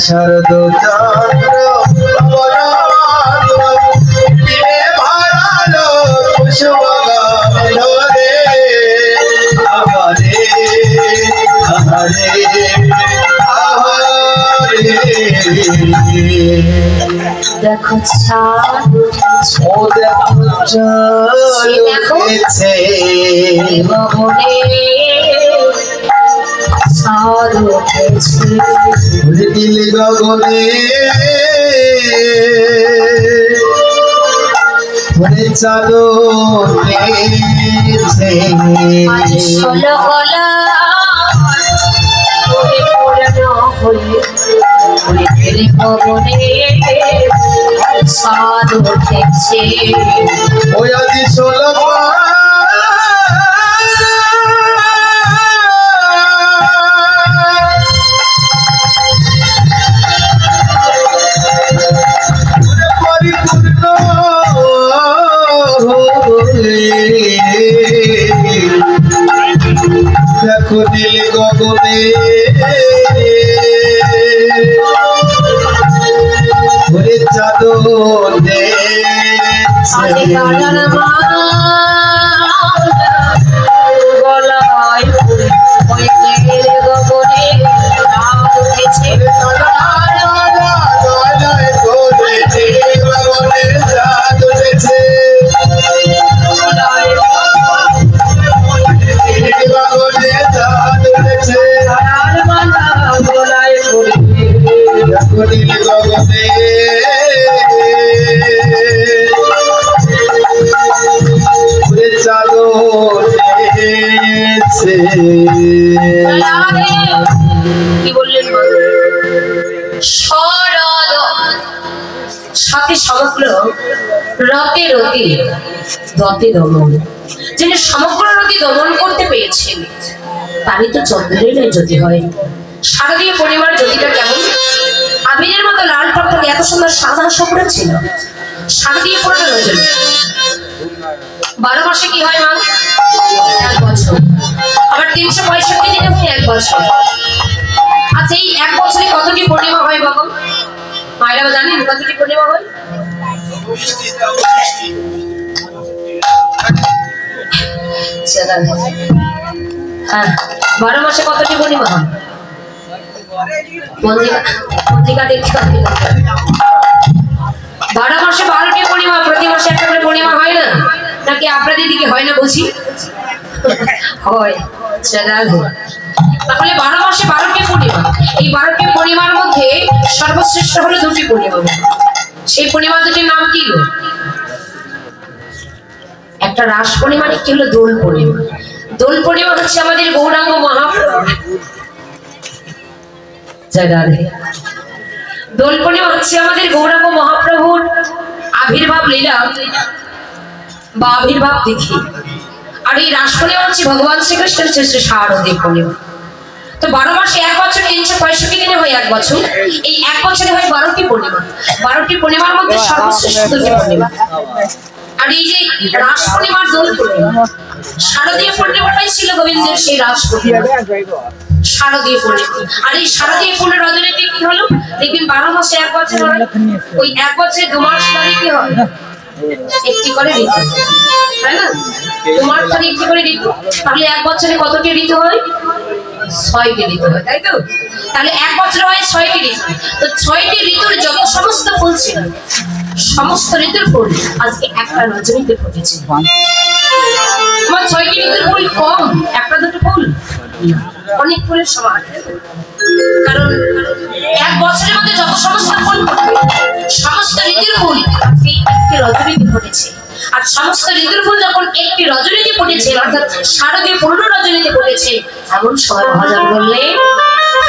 শরদ চন্দ্র ভালো কুসুম রে আহারে আহারে আহারে দেখো চাঁদ ও দেখো চাঁদ উঠেছে গগনে চাঁদ উঠেছে নীল গগনে চাঁদ উঠেছে আজ ষোলো কলা গগনে চাঁদ উঠেছে ওই আদি ষোলো পরিপূর্ণ দেখো নীল গগনে চাঁদ গলায় গগনে চাঁদ উঠেছে কি বললেন শরদ সাথে সমগ্র রতে রতি দতে দমন যিনি সমগ্র রতি দমন করতে পেরেছেন তারই তো চন্দ্রের জ্যোতি হয়। শারদীয় পূর্ণিমার জ্যোতিটা কেমন? আবিরের মতো লাল টকটকে এত সুন্দর সাদা শুভ্র ছিল। শারদীয় পূর্ণিমা রজনী 12 মাসে কি হয় মা? 1 বছর। আবার 365 দিনে হয় 1 বছর। আচ্ছা এই 1 বছরে কতটি পূর্ণিমা হয় বাবা? মায়েরা জানেন কতটি পূর্ণিমা হয়? হ্যাঁ 12 মাসে কতটি পূর্ণিমা হয়? পঞ্জিকা দেখতে হবে। 12 মাসে 12টি পূর্ণিমা, প্রতি মাসে একটা করে পূর্ণিমা হয় না নাকি? আপনাদের দিকে হয় না বুঝি? হয়। তাহলে 12 মাসে 12টি পূর্ণিমা। এই 12টি পূর্ণিমার মধ্যে সর্বশ্রেষ্ঠ হলো 2টি পূর্ণিমা। সেই পূর্ণিমা দুটির নাম কি গো? একটা রাস পূর্ণিমা, একটি হলো দোল পূর্ণিমা। দোল পূর্ণিমা হচ্ছে আমাদের গৌরাঙ্গ মহাপ্রভু। দোল পূর্ণিমা হচ্ছে আমাদের গৌরাঙ্গ মহাপ্রভুর আবির্ভাব লীলা বা আবির্ভাব তিথি। আর এই রাস পূর্ণিমা হচ্ছে ভগবান শ্রীকৃষ্ণের শারদীয় পূর্ণিমা। তো 12 মাসে 1 বছর 365 দিনে হয় 1 বছর। এই 1 বছরে হয় 12টি পূর্ণিমা। 12টি পূর্ণিমার মধ্যে সর্বশ্রেষ্ঠ 2টি পূর্ণিমা। আর এই যে রাস পূর্ণিমার দোল পূর্ণিমা, শারদীয় পূর্ণিমাটাই ছিল গোবিন্দের সেই রাস পূর্ণিমা, শারদীয় পূর্ণিমা। আর এই শারদীয় পূর্ণ রজনীতে কি হলো দেখবেন 12 মাসে 1 বছর হয়। ওই 1 বছরে 2 মাস ধরে কি হয়? একটি করে ঋতু, তাই না? 2 মাস ধরে একটি করে ঋতু। তাহলে 1 বছরে কতটি ঋতু হয়? 6টি ঋতু হয়, তাই তো? তাহলে 1 বছর হয় 6টি ঋতু। তো 6টি ঋতুর যত সমস্ত ফুল ছিল, সমস্ত ঋতুর ফুল আজকে একটা রজনীতে ফুটেছে। আমার 6টি ঋতুর ফুল কম, একটা দুটো ফুল অনেক ফুলের সমান। কারণ 1 বছরের মধ্যে যত সমস্ত ফুল সমস্ত ঋতুর ফুল আজকে একটি রজনীতে ফুটেছে। আর সমস্ত ঋতুর ফুল যখন একটি রজনীতে ফুটেছে, অর্থাৎ শারদীয় পূর্ণ রজনীতে ফুটেছে, এমন সময় ভজন বললে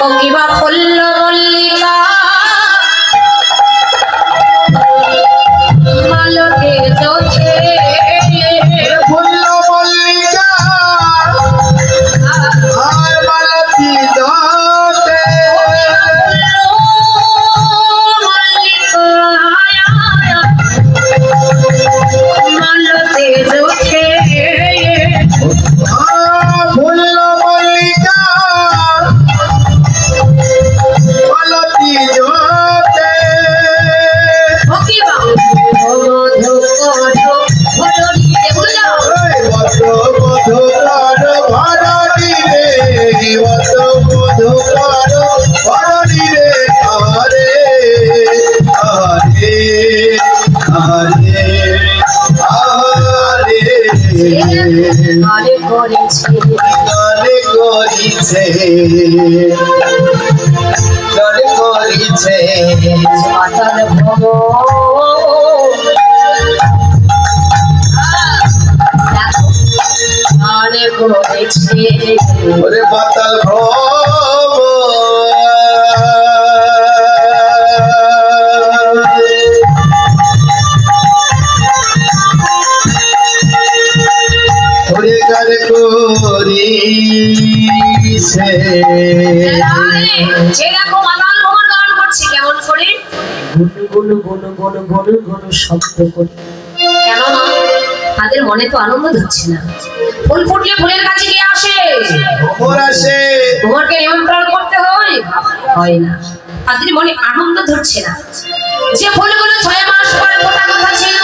অঙ্গিবা ফল্ল মল্লিকা মালকে চোখে ফুল্ল মল্লিকা আর মালতী করিছে গানে করিছে গানে করিছে মাতাল ভব গানে করেছে ওরে পাতাল ভ্রম ওরে গানে করিছে যে দেখো মাতাল ভ্রমণ গান করছে কেমন করে গুনু গুনু গুনু গুনু গুনু গুনু শব্দ করে কেন না তাদের মনে তো আনন্দ ধরছে না ফুল ফুটলে ফুলের কাছে গিয়ে আসে ভ্রমর আসে তোমাকে নিমন্ত্রণ করতে হয় হয় না তাদের মনে আনন্দ ধরছে না যে ফুলগুলো 6 মাস পরে ফোটা কথা ছিল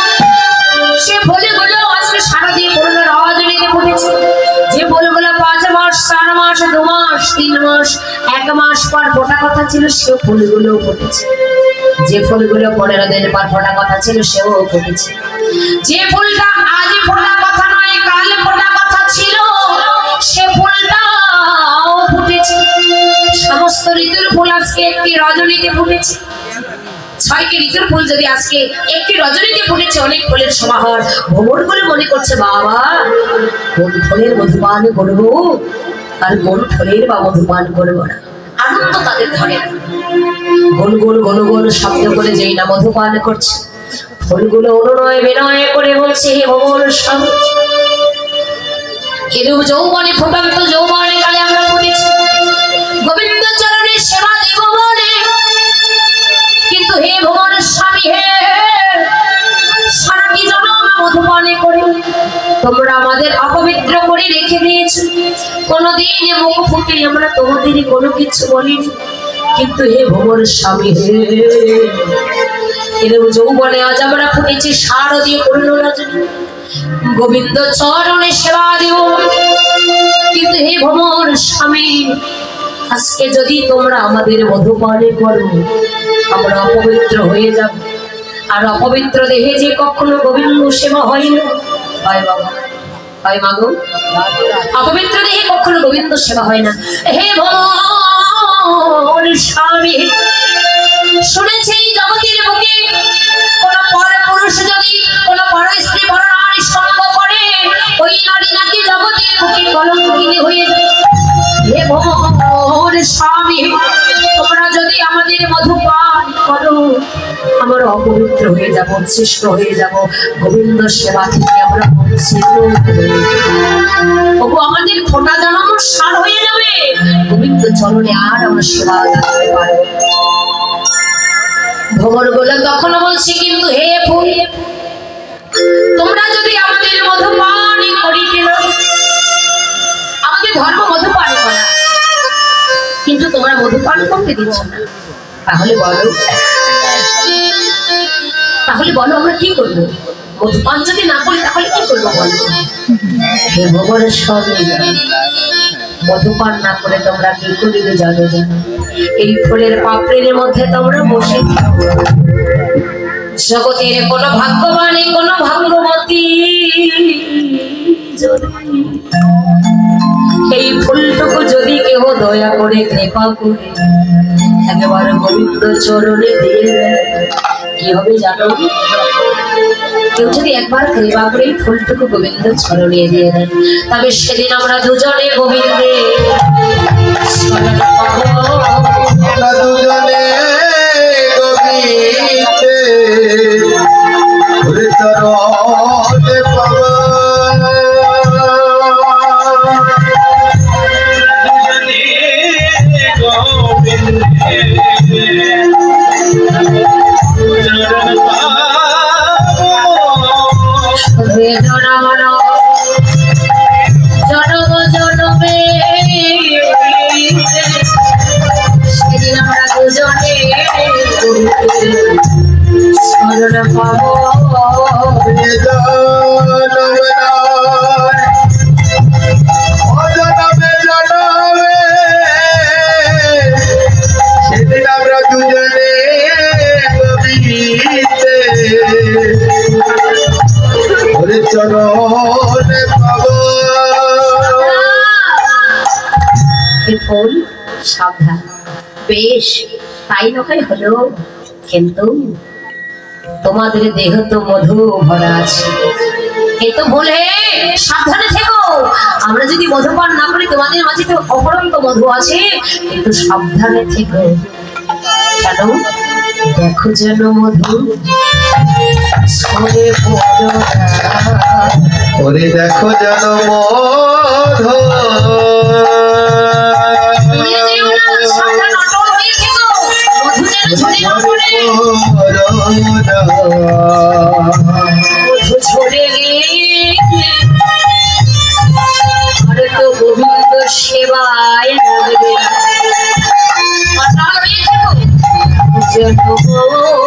সে ফুলগুলো আজকে সারা দিয়ে পূর্ণ রজনীতে ফুটেছে যে ফুলগুলো 5 মাস 4 মাস 2 মাস 3 মাস 1 মাস পর ফোটা কথা ছিল সে ফুলগুলো ফুটেছে যে ফুলগুলো 15 দিন পর ফোটা কথা ছিল সেও ফুটেছে যে ফুলটা আজ ফোটা কথা নয় কাল ফোটা কথা ছিল সে ফুলটাও ফুটেছে সমস্ত ঋতুর ফুল আজকে একটি রজনীতে ফুটেছে 6টি ঋতুর ফুল যদি আজকে একটি রজনীতে ফুটেছে অনেক ফুলের সমাহার ভ্রমর করে মনে করছে বাবা কোন ফুলের মধুপান করবো আর কোন ফুলের বা মধুপান করবো না আনন্দ তাদের ধরে না গুন গুন গুন গুন শব্দ করে যেই না মধুপান করছে ফুলগুলো অনুনয় বিনয় করে বলছে হে ভ্রমর স্বামী এরূপ যৌবনে ফুটন্ত যৌবনে কালে আমরা ফুটেছি গোবিন্দ চরণের সেবা দেব বলে কিন্তু হে ভ্রমর স্বামী হে সারাটি জনম মধুপানে করে তোমরা আমাদের অপবিত্র করে রেখে দিয়েছো কোনোদিন মুখ ফুটে আমরা তোমাদেরই কোনো কিছু বলিনি কিন্তু হে ভ্রমর স্বামী হে এরূপ যৌবনে আজ আমরা ফুটেছি শারদীয় পূর্ণ রজনী গোবিন্দ চরণে সেবা দেব কিন্তু হে ভ্রমর স্বামী আজকে যদি তোমরা আমাদের মধুপানে করো আমরা অপবিত্র হয়ে যাব আর অপবিত্র দেহে যে কখনো গোবিন্দ সেবা হয় না হয় বাবা হয় মাগো অপবিত্র দেহে কখনো গোবিন্দ সেবা হয় না হে ভ্রমর স্বামী শুনেছি জগতের বুকে কোন পর পুরুষ যদি কোন পর স্ত্রী পর নারী সঙ্গ করে ওই নারী নাকি জগতের বুকে কলঙ্কিনী হয়ে যায় হে ভ্রমর স্বামী তোমরা যদি আমাদের মধুপান করো আমরা অপবিত্র হয়ে যাব অশিষ্ট হয়ে যাব গোবিন্দ সেবা থেকে আমরা বঞ্চিত ওগো আমাদের ফোঁটা জন্ম সার হয়ে যাবে গোবিন্দ চরণে আর আমরা সেবা করতে পারবো ভ্রমর গুলো তখন বলছি কিন্তু হে ফুল তোমরা যদি আমাদের মধুপান করিতে না আমাদের ধর্ম মধুপান করা কিন্তু তোমরা মধুপান করতে দিচ্ছ না তাহলে বলো আমরা কি করবো মধুপান যদি না করি তাহলে কি করবো বলো হে ভগবানের স্বামী মধুপান না করে তোমরা কি করিবে জানো এই ফুলের পাপড়ির মধ্যে তোমরা বসে জগতের কোন ভাগ্যবানী কোন ভাগ্যবতী এই ফুলটুকু যদি কেউ দয়া করে কৃপা করে একেবারে গোবিন্দ চরণে দিয়ে দেয় কি হবে জানো কেউ যদি একবার কৃপা করে ফুলটুকু গোবিন্দ চরণে দিয়ে দেন তবে সেদিন আমরা দুজনে গোবিন্দে শরণ পাবো দুজনে গোবিন্দে ওরে চরণে পাবো জনম জনমে সেদিন আমরা দুজনে শরণ পাবো সেদিন আমরা দুজনে চরণে পাবো ফুল সাবধান। বেশ, তাই নয় হলো, কিন্তু তোমাদের দেহ তো মধু ভরা আছে, কিন্তু বলে সাবধানে থেকো। আমরা যদি মধুপান না করি, তোমাদের মাঝে তো অপরন্ত মধু আছে, কিন্তু সাবধানে থেকো। কেন? দেখো যেন মধু ছড়ে পড়ো না। ওরে দেখো যেন মধু দূরে যেও না, সাবধান অটল হয়ে থেকো। মধু যেন ঝরে না পড়ে। মধু ঝরে গেলে আর তো গোবিন্দ সেবায় লাগবে। অটল হয়ে থেকো যেন মধু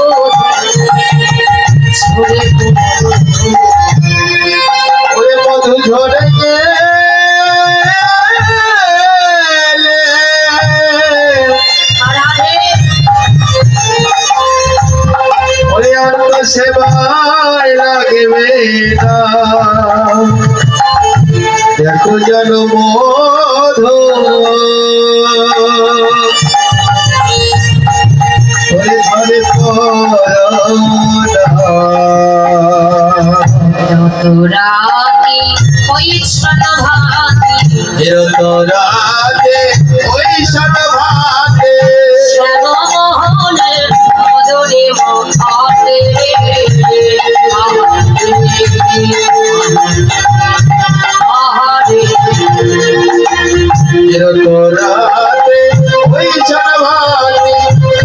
ঝরে পড়ো। ওরে মধু ঝরে গেলে ওরে আর তো সেবায় লাগবে না। দেখো যেন মধু ওরে ঝরে পড়ো না। রাতে ওই রাতে ওই সনভাতে শ্যামমোহনে মদনে মখাতে আহারে রাতে ওই সনভাতে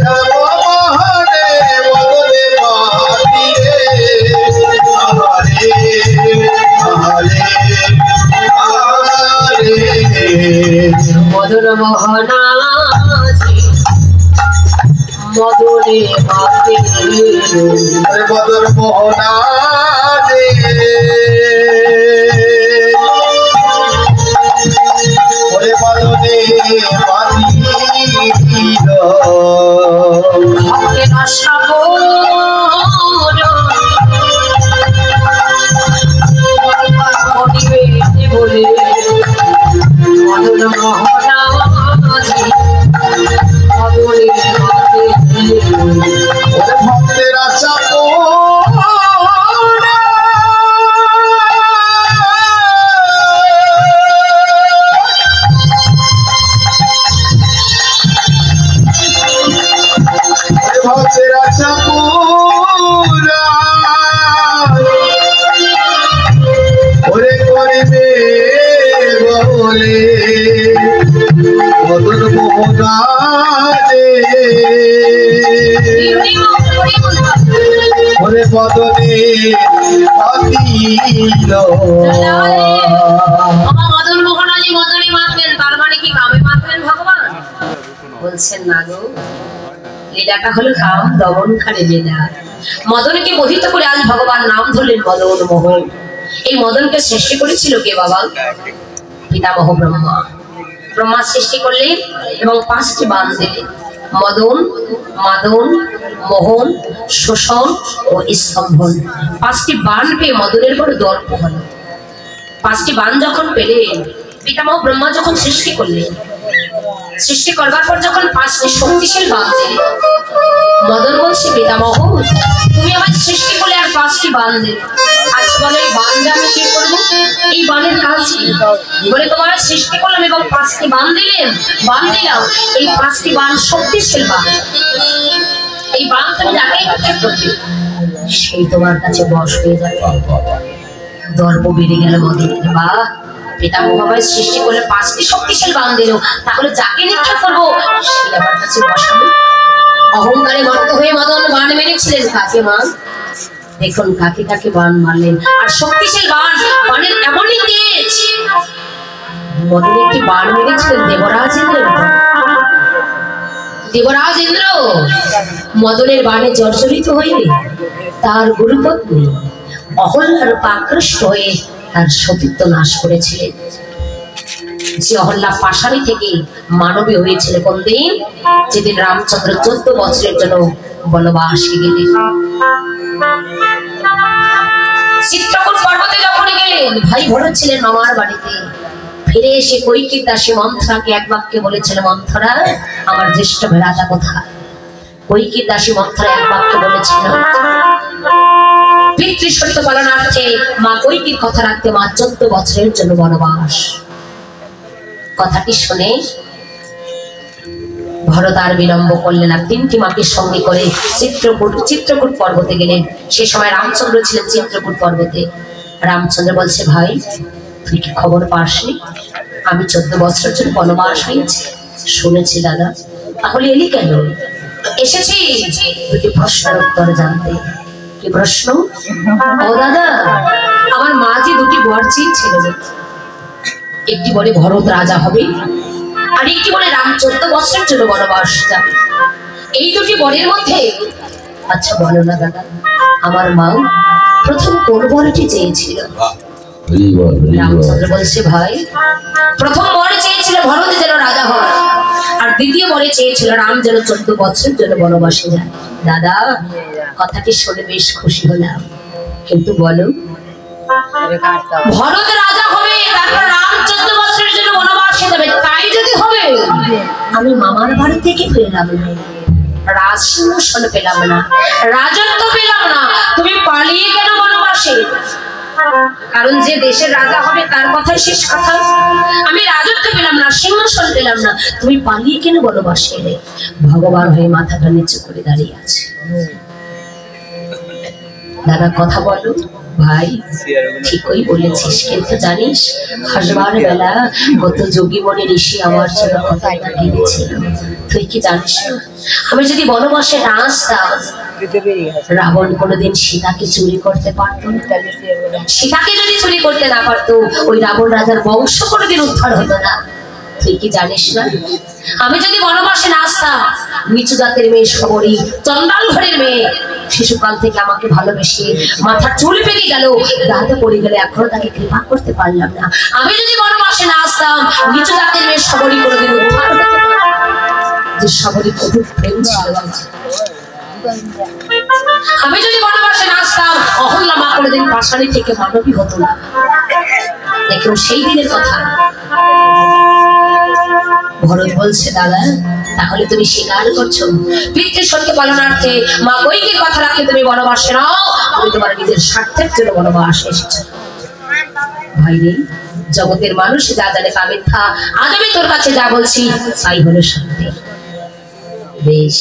শ্যামমোহনে মদনে মাতিয়ে আহারে আহারে আহারে মদন মোহনাজি মদনে মাতে আরে মদন মোহনা রে ওরে মদনে মাতিল ভক্তের সাগর মনিবে বলে মদন মোহনাজি মদনে মাতে ওরে ভক্তের আশা ভক্তের আশা পুরা ওরে করিবে বলে মদন মোহনা রে ওরে বদনে আতিল মদন মোহনাজি মদনে মাতলেন, তার মানে কি কামে মাতলেন ভগবান? বলছেন না গো, লীলাটা হলো কাম দমনকারী লীলা। মদনকে মোহিত করে আজ ভগবান নাম ধরলেন মদন মোহন। এই মদনকে সৃষ্টি করেছিল কে বাবা? পিতামহ ব্রহ্মা। ব্রহ্মা সৃষ্টি করলেন এবং 5টি বাণ দিলেন, মদন, মাদন, মোহন, শোষণ ও স্তম্ভন। 5টি বাণ পেয়ে মদনের বড় দর্প হলো। 5টি বাণ যখন পেলেন, পিতামহ ব্রহ্মা যখন সৃষ্টি করলেন, সৃষ্টি করবার পর যখন 5টি শক্তিশাল বাণ দিলেন, মদন বলছে পিতামহ তুমি আমার সৃষ্টি করলে আর 5টি বাণ দিলে, আচ্ছা বলে এই বাণটা আমি কি করবো? এই বাণের কাজ কি? বলে তোমার সৃষ্টি করলাম এবং 5টি বাণ দিলাম, এই 5টি বাণ শক্তিশাল বাণ। এই বাণ তুমি যাকে ইচ্ছা করবে সেই তোমার কাছে বশ হয়ে যাবে। দর্প বেড়ে গেল মদনের। বা পিতামহ আমায় সৃষ্টি করলে 5টি শক্তিশাল বাণ দিল, তাহলে যাকে নিক্ষেপ করবো সে আমার কাছে বসাবে। অহংকারে মত্ত হয়ে মদন বাণ মেরেছিলেন। কাকে মান? দেখুন কাকে কাকে বাণ মারলেন। আর শক্তিশাল বাণ, বাণের এমনই তেজ, মদন একটি বাণ মেরেছিলেন দেবরাজ ইন্দ্র। দেবরাজ ইন্দ্র মদনের বাণে জর্জরিত হয়ে তার গুরুপত্নী অহল্যার আকৃষ্ট হয়ে তার সতীত্ব নাশ করেছিলেন। যে অহল্যা পাশানি থেকে মানবী হয়েছিল কোন দিন? যেদিন রামচন্দ্র 14 বছরের জন্য বনবাসে গেলেন। চিত্রকূট পর্বতে যখন গেলেন, ভাই ভরত ছিলেন মামার বাড়িতে। ফিরে এসে কৈকেয়ীর দাসী মন্থরাকে এক বাক্যে বলেছিল, মন্থরা আমার জ্যেষ্ঠ রাজা কোথায়? কৈকেয়ীর দাসী মন্থরা এক বাক্যে বলেছিল, পিতৃ সত্য পালনার্থে মা কৈকেয়ীর কথা রাখতে মা 14 বছরের জন্য বনবাস। কথাটি শুনে ভরত আর বিলম্ব করলেন না, 3টি মাকে সঙ্গে করে চিত্রকূট পর্বতে গেলেন। সে সময় রামচন্দ্র ছিলেন চিত্রকূট পর্বতে। রামচন্দ্র বলছে, ভাই তুই কি খবর পাসনি? আমি 14 বছরের জন্য বনবাস হয়েছি। শুনেছি দাদা। তাহলে এলি কেন? এসেছি 2টি প্রশ্নের উত্তর জানতে। কি প্রশ্ন? ও দাদা, আমার মা যে 2টি বর চেয়েছিল, একটি বলে ভরত রাজা হবে, আর একটি বলে রাম 14 বছরের জন্য বনবাস যাবে। এই 2টি বরের মধ্যে আচ্ছা বলো না দাদা, আমার মা প্রথম কোন বরটি চেয়েছিল? রামচন্দ্র বলছে, ভাই প্রথম বরে চেয়েছিল ভরত যেন রাজা হয়, আর দ্বিতীয় বরে চেয়েছিল রাম যেন 14 বছরের জন্য বনবাসে যায়। দাদা কথাটি শুনে বেশ খুশি হলাম, কিন্তু বলো ভরত রাজা হবে, তারপর রাম 14 বছরের জন্য বনবাসে যাবে, তাই যদি হবে আমি মামার বাড়ি থেকে ফিরলাম না, রাজসিংহাসন পেলাম না, রাজত্ব পেলাম না, তুমি পালিয়ে কেন বনবাসে? কারণ যে দেশের রাজা হবে তার কথাই শেষ কথা। আমি রাজত্ব পেলাম না, সিংহাসন পেলাম না, তুমি পালিয়ে কেন বনবাসে এলে? ভগবান হয়ে মাথাটা নিচু করে দাঁড়িয়ে আছে। দাদা কথা বলো। ভাই ঠিকই বলেছিস, কিন্তু জানিস হাসবার বেলা কত যোগী মনে ঋষি আমার জন্য কথা ভেবেছিল। তুই কি জানিস না, আমি যদি বনবাসে না আসতাম রাবণ কোনোদিন সীতাকে চুরি করতে পারত না। সীতাকে যদি চুরি করতে না পারতো ওই রাবণ রাজার বংশ কোনোদিন উদ্ধার হতো না। তুই কি জানিস না, আমি যদি বনবাসে না আসতাম নিচু জাতের মেয়ে শবরী, চন্ডাল ঘরের মেয়ে, শিশুকাল থেকে আমাকে ভালোবেসে মাথার চুল পেকে গেল, দাঁতে পড়ে গেলে এখনো তাকে কৃপা করতে পারলাম না। আমি যদি বনবাসে না আসতাম নিচু জাতের মেয়ে শবরী কোনোদিন উদ্ধার হতে পারত না। যে শবরী প্রভুর প্রেম ছিল। আমি যদি বনবাসে না আসতাম অহল্যা মা কোনোদিন পাষাণী থেকে মানবী হতো না। দেখুন সেই দিনের কথা। ভরত বলছে, দাদা তাহলে তুমি স্বীকার করছো পিতৃ সত্য পালনার্থে মা কৈকেয়ীর কথা রাখলে তুমি বনবাসে নাও, তুমি তোমার নিজের স্বার্থের জন্য বনবাসে এসেছো। ভাই রে, জগতের মানুষ যা জানে তা মিথ্যা, আজ আমি তোর কাছে যা বলছি তাই হলো সত্য। বেশ,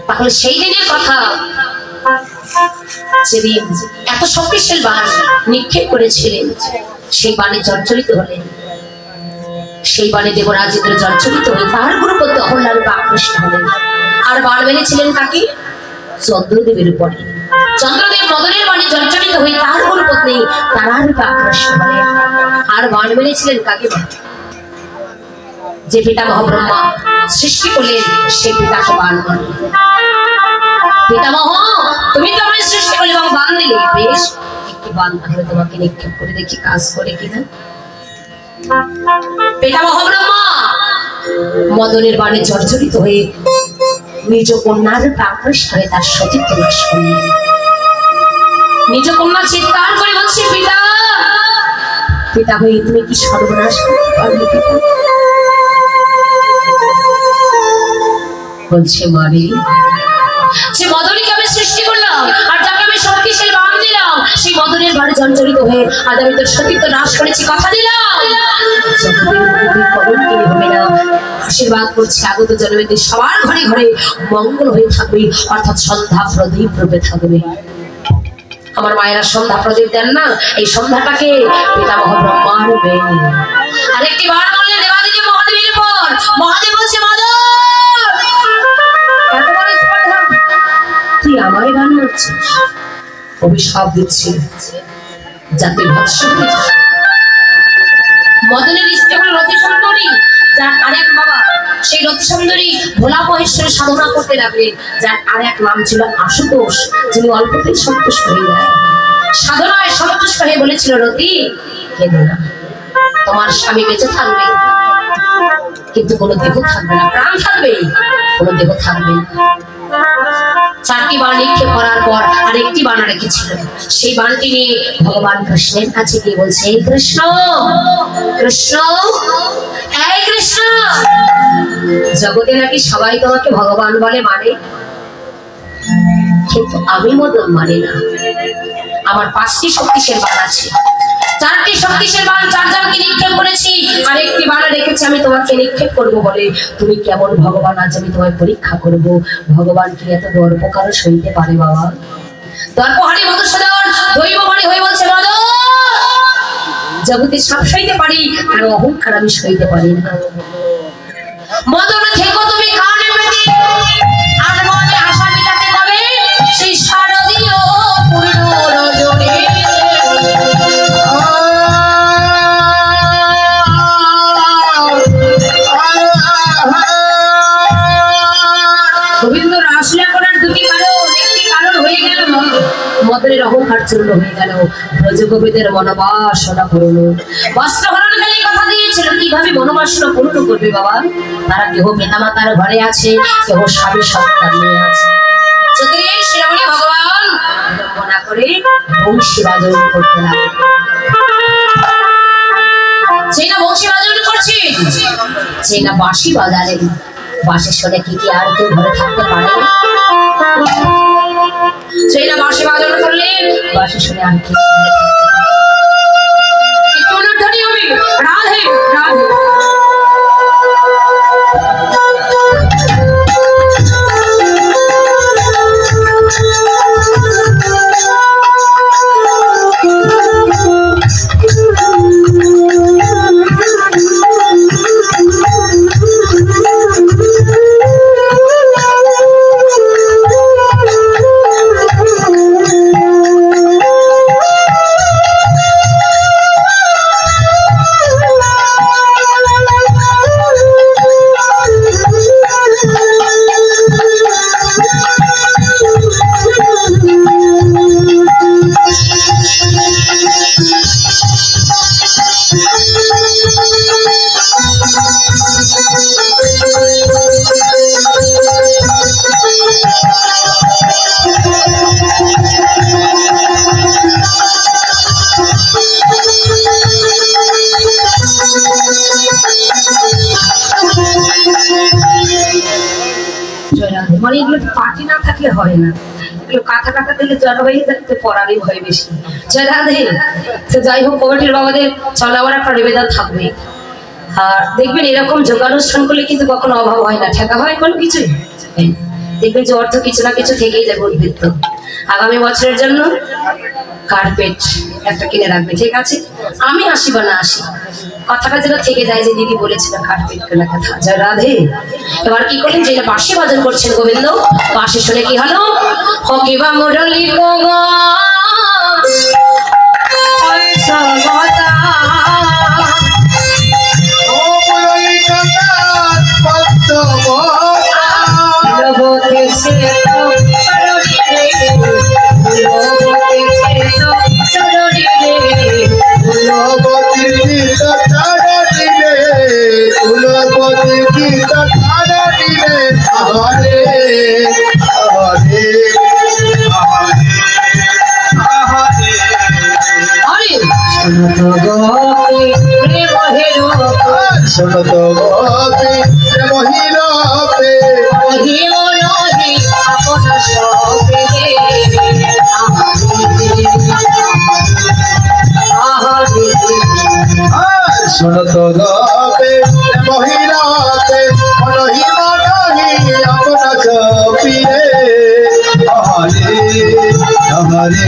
তাহলে সেই দিনের কথা, যেদিন এত শক্তিশালী বাণ নিক্ষেপ করেছিলেন, সেই বাণে জর্জরিত হলেন। সেই বাণে দেবরাজ ইন্দ্র জর্জরিত হয়ে তার গুরুপতি অহল্যার উপর আকৃষ্ট হলেন। আর বাণ মেরেছিলেন কাকে? চন্দ্রদেবের উপরে। চন্দ্রদেব মদনের বাণে জর্জরিত হয়ে তার গুরুপত্নী তারার উপর আকৃষ্ট হলেন। আর বাণ মেরেছিলেন কাকে? যে পিতামহ ব্রহ্মা সৃষ্টি করলেন সেই পিতাকে বাণ মারলেন। পিতামহ তুমি তো আমায় সৃষ্টি করলে এবং বাণ দিলে, বেশ একটি বাণ তাহলে তোমাকে নিক্ষেপ করে দেখি কাজ করে কিনা। পিতামহ ব্রহ্মা মদনের বাণে জর্জরিত হয়ে নিজ কন্যার আকৃষ্ট হয়ে তার সতীত্ব নাশ করলেন। নিজ কন্যা চিৎকার করে বলছে, পিতা পিতা হয়ে তুমি কি সর্বনাশ করতে পারলে? পিতা বলছে, মারে যে মদনীকে আমি সৃষ্টি করলাম আর যাকে আমি শক্তিশালী বাণ দিলাম, সেই মদনের বাণে জর্জরিত হয়ে আজ আমি তোর সতীত্ব নাশ করেছি, কথা দিলাম। হবে না, আশীর্বাদ করছি আগত জন্মে সবার ঘরে ঘরে মঙ্গল হয়ে থাকবে, অর্থাৎ সন্ধ্যা প্রদীপ রূপে থাকবে। আমার মায়েরা সন্ধ্যা প্রদীপ দেন না, এই সন্ধ্যাটাকে পিতামহ ব্রহ্মার রূপে। আরেকটি বার বললেন দেবাদিদেব মহাদেবের পর। মহাদেব বলছে, মাধব তুই আমায় গান মারছিস, অভিশাপ দিচ্ছি যাতে ভৎস হয়ে যায়। মদনের স্ত্রী হল রতি সুন্দরী, যার আরেক বাবা সেই রতি সুন্দরী ভোলা মহেশ্বরের সাধনা করতে লাগলেন, যার আরেক নাম ছিল আশুতোষ, যিনি অল্পতেই সন্তুষ্ট হয়ে যায়। সাধনায় সন্তুষ্ট হয়ে বলেছিল, রতি কেঁদো না, তোমার স্বামী বেঁচে থাকবে কিন্তু কোনো দেহ থাকবে না, প্রাণ থাকবে কোনো দেহ থাকবে না। 4টি বাণ নিক্ষেপ করার পর আরেকটি বাণ রেখেছিল। সেই বাণটি নিয়ে ভগবান কৃষ্ণের কাছে গিয়ে বলছে, এই কৃষ্ণ কৃষ্ণ এই কৃষ্ণ, জগতে নাকি সবাই তোমাকে ভগবান বলে মানে, কিন্তু আমি মদন মানে না। আমার 5টি শক্তিশালী বাণ আছে, 4টি শক্তিশালী বাণ 4 জনকে নিক্ষেপ করেছি, আর একটি বাণ রেখেছি আমি তোমাকে নিক্ষেপ করব বলে। তুমি কেমন ভগবান, আজ আমি তোমায় পরীক্ষা করব। ভগবান কি এত দর্পকার সইতে পারে বাবা? দর্পহারি মধুসূদন দৈববাণী হয়ে বলছে, মদন জগতে সব সইতে পারি, আর অহংকার আমি সইতে পারি না। মদন থেকো তুমি কানে পেতে, আর মনে আশা মেটাতে হবে সেই শারদীয় পূর্ণ রজনী। গোবিন্দ রাসলীলা করার 2টি কারণ, একটি কারণ হয়ে গেল মদনের অহংকার চূর্ণ হয়ে গেল, ব্রজগোপীদের মনোবাসনা পূর্ণ। বস্ত্র হরণকারী কথা দিয়েছিল, কিভাবে মনোবাসনা পূর্ণ করবে বাবা? তারা কেহ পিতামাতার ঘরে আছে, কেহ স্বামী সন্তান নিয়ে আছে। যতদিন শ্রীরামণী ভগবান বিড়ম্বনা করে বংশী বাজন করতে লাগলেন। সেই না বংশী বাজন করছে, সেই না বাঁশি বাজালেন। বাঁশি শুনে কি আর কেউ ঘরে থাকতে পারে? সেই না বাঁশি বাজানো করলেন, বাঁশি শুনে আর কি একটু অনুধ্বনি হবে, রাধে রাধে। মানে এগুলো পার্টি না থাকলে হয় না, এগুলো কাঁথা কাঁথা দিলে জড়ো হয়ে যাচ্ছে, পড়ারই ভয় বেশি। জয় রাধে। তো যাই হোক, কমিটির বাবাদের চলাবার একটা নিবেদন থাকবে। আর দেখবেন এরকম যোগানুষ্ঠান করলে কিন্তু কখনো অভাব হয় না, ঠেকা হয় কোনো কিছু। দেখবেন যে অর্থ কিছু না কিছু থেকেই যাবে উদ্বৃত্ত। আগামী বছরের জন্য কার্পেট একটা কিনে রাখবে, ঠিক আছে? আমি আসি বা না আসি, কথাটা যেন থেকে যায় যে দিদি বলেছিল কার্পেট কেনার কথা। জয় রাধে। এবার কি করলেন, যে বাঁশি বাজন করছেন গোবিন্দ, বাঁশি শুনে কি হলো, হকিবা মুরলি গোগা শোনত গোপী মহিরপে শোনত গোপী মহিরপে মনহি মনহি আপনা চপিরে হরে হরে